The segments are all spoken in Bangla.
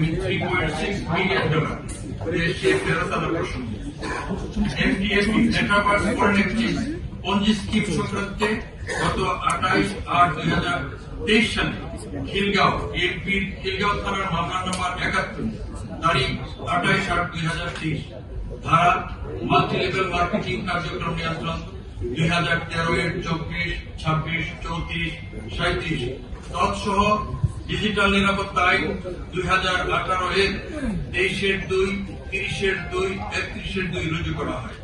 $3.6 million দেশে ফেরত আনার প্রসঙ্গে এমটিএফি মেটাভার্স ফরেন এক্সচেঞ্জ পঞ্জি স্কিম সংক্রান্তে গত 28/8/2023 সালে খিলগাঁও এমপির খিলগাঁও থানার মামলা নম্বর 71 তারিখ 28/8/2023 ধারা মাল্টিলেভেল মার্কেটিং কার্যক্রম নিয়ন্ত্রণ 2013 এর 24, 26, 34, 37 তৎসহ ডিজিটাল নিরাপত্তা আইন 2018 এর 23-2, 30-2, 31-2 রুজু করা হয়।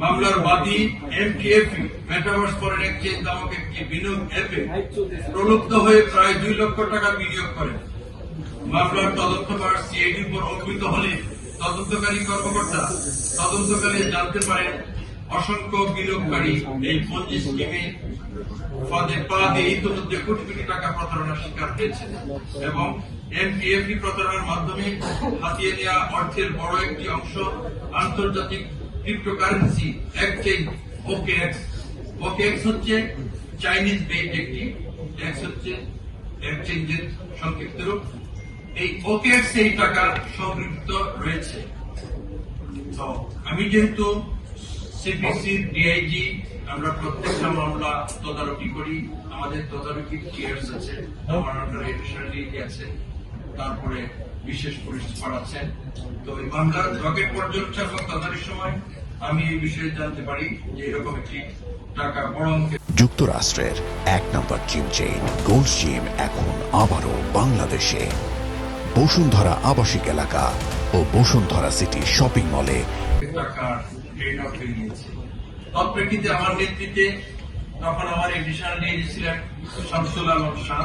মামলার বাদী এমটিএফি মেটাভার্স ফরেন এক্সচেঞ্জ নামক একটি বিনিয়োগ অ্যাপে প্রলুব্ধ হয়ে প্রায় 2 লক্ষ টাকা বিনিয়োগ করেন। মামলার তদন্তভার সিআইডির উপর অর্পিত হলে তদন্তকারী কর্মকর্তা তদন্তকালে জানতে পারেন অসংখ্য বিনিয়োগকারী এই পঞ্জি স্কিমে ফাঁদে পা দিয়ে ইতিমধ্যে কোটি কোটি টাকা প্রতারণার শিকার হয়েছে এবং এমটিএফি প্রতারণার মাধ্যমে হাতিয়ে নেওয়া অর্থের বড় একটি অংশ আন্তর্জাতিক ক্রিপ্টোকারেন্সি এক্সচেঞ্জ ওকেএক্স। ওকেএক্স হচ্ছে চাইনিজ বেসড একটি এক্স হচ্ছে এক্সচেঞ্জের সংক্ষিপ্ত রূপ। এই ওকেএক্স এই টাকা সম্পৃক্ত রয়েছে। তো আমি যেহেতু সিপিসি ডিআইজি আমরা প্রত্যেকটা মামলা তদারকি করি, আমাদের তদারকি টিয়ার্স আছে, আমার আন্ডারে এডিশনাল ডিআইজি আছে, তারপরে বিশেষ পুলিশ সুপার আছেন। তো এই মামলার ডকেট পর্যবেক্ষণ এবং তদারকির সময় আমি এই বিষয়ে জানতে পারি যে এরকম একটি টাকা বড় অঙ্কের। যুক্তরাষ্ট্রের 1 নম্বর জিম চেইন গোল্ড জিম এখন আবারও বাংলাদেশে। বসুন্ধরা আবাসিক এলাকা ও বসুন্ধরা সিটি শপিং মলে টাকার ট্রেড আউট হয়ে গিয়েছে। তৎপ্রেক্ষিতে আমার নেতৃত্বে তখন আমার এডিশনাল ডিআইজি ছিলেন শামসুল আলম শাহ,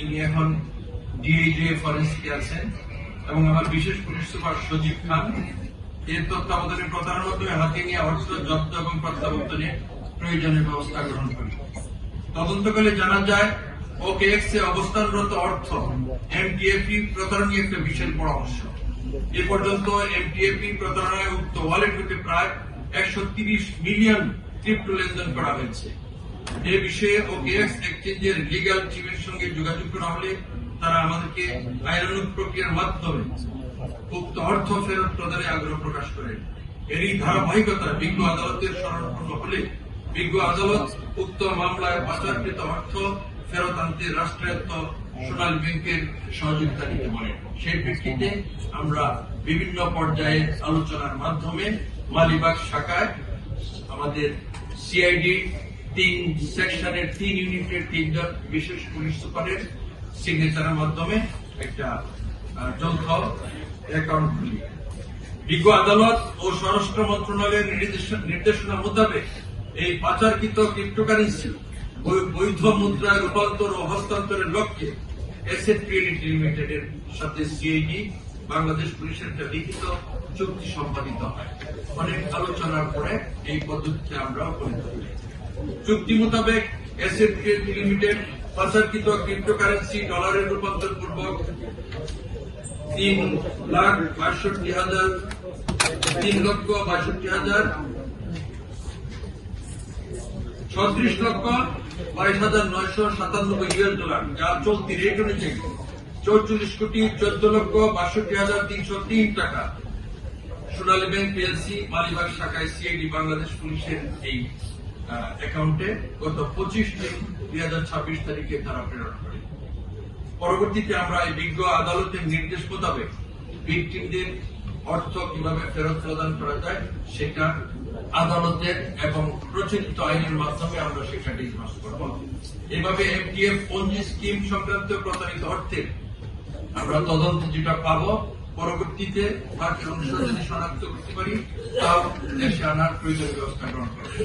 ইনি এখন ডিআইজি ফরেন্সিকে আছেন, এবং আমার বিশেষ পুলিশ সুপার সজীব খান এর তত্ত্বাবধানে প্রতারণার মাধ্যমে হাতিয়ে নিয়ে অর্থ জব্দ এবং প্রত্যাবর্তনে প্রয়োজনীয় ব্যবস্থা গ্রহণ করি। তদন্তকালে জানা যায় ওকেএক্স এ অবস্থানরত অর্থ এমটিএফি প্রতারণার একটা বিশেষ বড় অংশ। এ পর্যন্ত এমটিএফি প্রতারণায় উক্ত ওয়ালেট হতে প্রায় 130 মিলিয়ন ক্রিপ্টো লেনদেন করা হয়েছে। এ বিষয়ে ওকেএক্স এক্সচেঞ্জের লিগ্যাল টিমের সঙ্গে যোগাযোগ করা হলে তারা আমাদেরকে আইনানুগ প্রক্রিয়ার মাধ্যমে উক্ত অর্থ ফেরত প্রদানে আগ্রহ প্রকাশ করেন। এরই ধারাবাহিকতা বিজ্ঞ আদালতের শরণাপন্ন হলে বিজ্ঞ আদালত উক্ত মামলায় পাচারকৃত অর্থ ফেরত আনতে রাষ্ট্রায়ত্ত সোনালী ব্যাংকের সহযোগিতা নিতে পারেন। সেই প্রেক্ষিতে আমরা বিভিন্ন পর্যায়ে আলোচনার মাধ্যমে মালিবাগ শাখায় আমাদের সিআইডি 3 সেকশনের 3 ইউনিটের 3 জন বিশেষ পুলিশ সুপারের সিগনেচারের মাধ্যমে একটা যৌথ অ্যাকাউন্ট খুলি। বিজ্ঞ আদালত ও স্বরাষ্ট্র মন্ত্রণালয়ের নির্দেশনা মোতাবেক এই পাচারকৃত ক্রিপ্টোকারেন্সি বৈধ মুদ্রায় রূপান্তর ও হস্তান্তরের লক্ষ্যে এসেট ক্রিয়েডিট লিমিটেডের সাথে সিআইডি বাংলাদেশ পুলিশের একটা লিখিত চুক্তি সম্পাদিত হয়। অনেক আলোচনার পরে এই পদ্ধতিতে আমরা উপনীত হই। চুক্তি মোতাবেক এসেট ক্রিয়েডিট লিমিটেড পাচারকৃত ক্রিপ্টোকারেন্সি ডলারের রূপান্তর পূর্বক 3,62,000 $36,22,997 US, যা চলতি রেট অনুযায়ী 44,14,62,303 টাকা সোনালী ব্যাংক পিএলসি মালিবাগ শাখায় সিআইডি বাংলাদেশ পুলিশের এই অ্যাকাউন্টে গত 25/3/2026 তারিখে তারা প্রেরণ করে। পরবর্তীতে আমরা এই বিজ্ঞ আদালতের নির্দেশ মোতাবেক ভিকটিমদের অর্থ কিভাবে ফেরত প্রদান করা যায় সেটা আদালতের এবং প্রচলিত আইনের মাধ্যমে আমরা সেটা ডিসকাস করব। এভাবে এমটিএফ পঞ্জি স্কিম সংক্রান্ত প্রতারিত অর্থের আমরা তদন্ত যেটা পাবো, পরবর্তীতে তাকে অনুসারে যদি শনাক্ত করতে পারি তাও দেশে আনার প্রয়োজনীয় ব্যবস্থা গ্রহণ করবো।